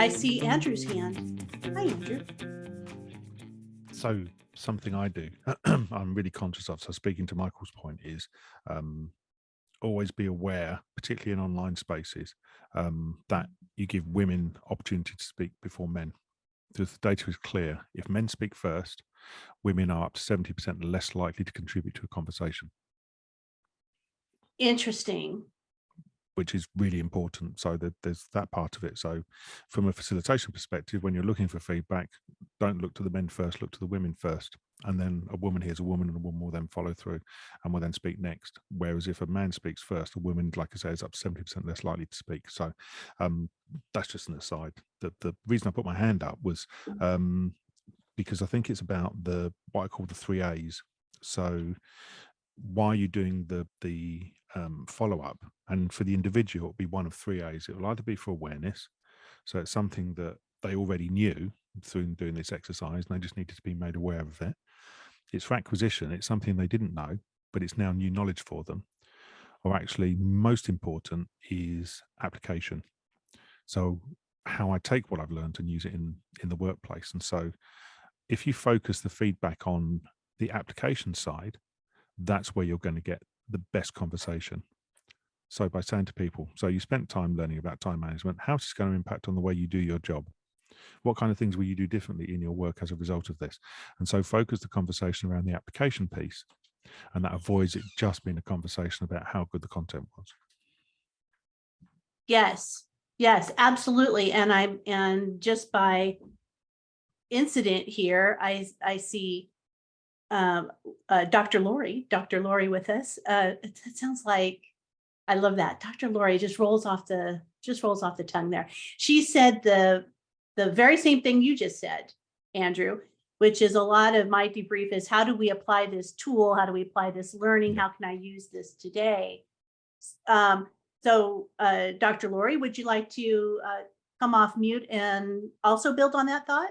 I see Andrew's hand. Hi, Andrew. So something I do, I'm really conscious of. So speaking to Michael's point is um, always be aware, particularly in online spaces, that you give women opportunity to speak before men. Because the data is clear. If men speak first, women are up to 70% less likely to contribute to a conversation, Interesting. which is really important. So there's that part of it. So from a facilitation perspective, when you're looking for feedback, don't look to the men first, look to the women first. And then a woman hears a woman and a woman will then follow through and will then speak next. Whereas if a man speaks first, a woman, like I say, is up to 70% less likely to speak. So that's just an aside. The reason I put my hand up was because I think it's about what I call the 3 A's. So why are you doing the follow up? And for the individual, it'll be one of 3 A's. It will either be for awareness, so it's something that they already knew through doing this exercise, and they just needed to be made aware of it. It's for acquisition. It's something they didn't know, but it's now new knowledge for them. Or actually, most important is application. So how I take what I've learned and use it in the workplace. And so if you focus the feedback on the application side, that's where you're going to get the best conversation. So by saying to people, so you spent time learning about time management, how's this going to impact on the way you do your job? What kind of things will you do differently in your work as a result of this? And so focus the conversation around the application piece, and that avoids it just being a conversation about how good the content was. Yes, absolutely. And just by incident here, I see Dr. Lori with us. It sounds like I love that. Dr. Lori just rolls off the tongue there. She said the very same thing you just said, Andrew, which is a lot of my debrief is how do we apply this tool? How do we apply this learning? How can I use this today? So Dr. Lori, would you like to come off mute and also build on that thought?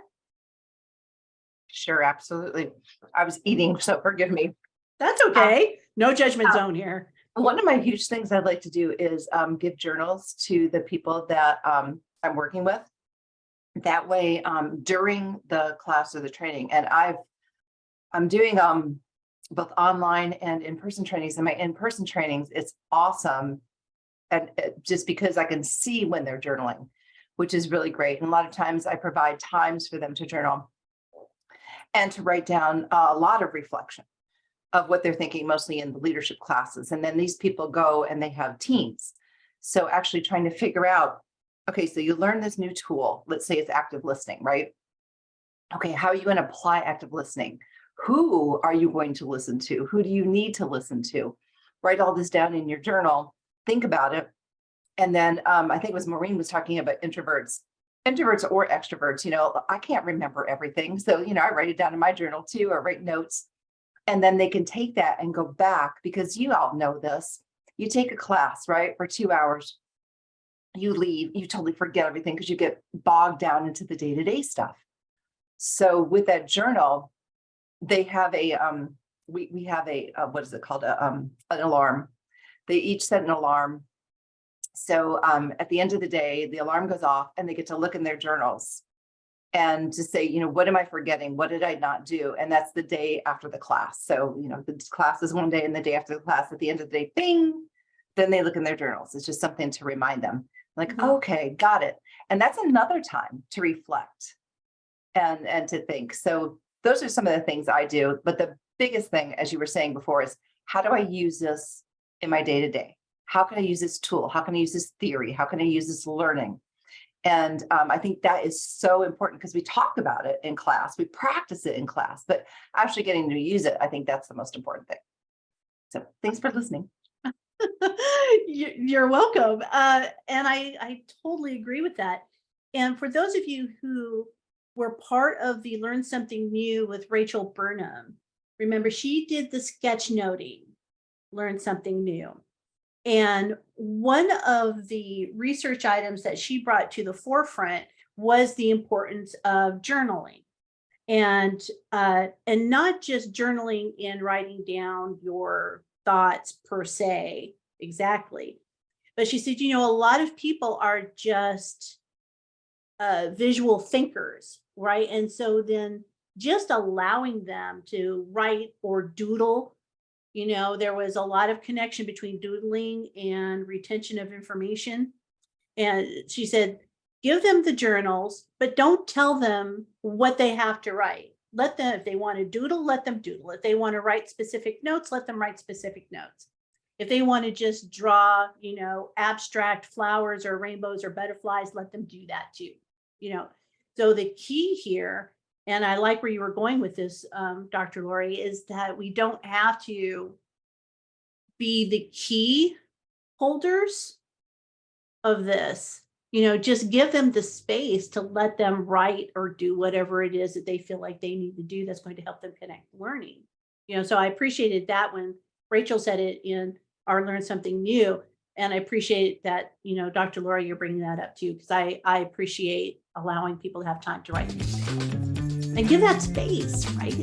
Sure, absolutely. I was eating, so forgive me. That's okay. No judgment zone here. One of my huge things I'd like to do is give journals to the people that I'm working with. That way, during the class or the training, and I'm doing both online and in-person trainings. And my in-person trainings, it's awesome, and just because I can see when they're journaling, which is really great. And a lot of times I provide times for them to journal and to write down a lot of reflection of what they're thinking, mostly in the leadership classes. And then these people go and they have teams. So actually trying to figure out, okay, so you learn this new tool, let's say it's active listening, right? Okay, how are you going to apply active listening? Who are you going to listen to? Who do you need to listen to? Write all this down in your journal, think about it. And then I think it was Maureen was talking about introverts or extroverts. I can't remember everything. So, I write it down in my journal too, or write notes. And then they can take that and go back, because you all know this. You take a class, right, for 2 hours, you leave, you totally forget everything because you get bogged down into the day-to-day stuff. So with that journal, they have a, we have a, what is it called? An alarm. They each set an alarm. So at the end of the day, the alarm goes off and they get to look in their journals and to say, what am I forgetting? What did I not do? And that's the day after the class. So, the class is one day and the day after the class, at the end of the day, bing, then they look in their journals. It's just something to remind them like, okay, got it. And that's another time to reflect and to think. So those are some of the things I do. But the biggest thing, as you were saying before, is how do I use this in my day-to-day? How can I use this tool? How can I use this theory? How can I use this learning? And I think that is so important because we talk about it in class, we practice it in class, but actually getting to use it, I think that's the most important thing. So thanks for listening. You're welcome. And I totally agree with that. And for those of you who were part of the Learn Something New with Rachel Burnham, remember she did the sketch noting, Learn Something New. And one of the research items that she brought to the forefront was the importance of journaling, and not just journaling in writing down your thoughts per se, exactly. But she said, a lot of people are just visual thinkers, right? And so then just allowing them to write or doodle, there was a lot of connection between doodling and retention of information. And she said, give them the journals, but don't tell them what they have to write. Let them, if they want to doodle, let them doodle. If they want to write specific notes, let them write specific notes. If they want to just draw, abstract flowers or rainbows or butterflies, let them do that too. So the key here, and I like where you were going with this, Dr. Lori, is that we don't have to be the key holders of this. Just give them the space to let them write or do whatever it is that they feel like they need to do that's going to help them connect learning. So I appreciated that when Rachel said it in our Learn Something New. And I appreciate that, Dr. Lori, you're bringing that up too, because I appreciate allowing people to have time to write and give that space, right?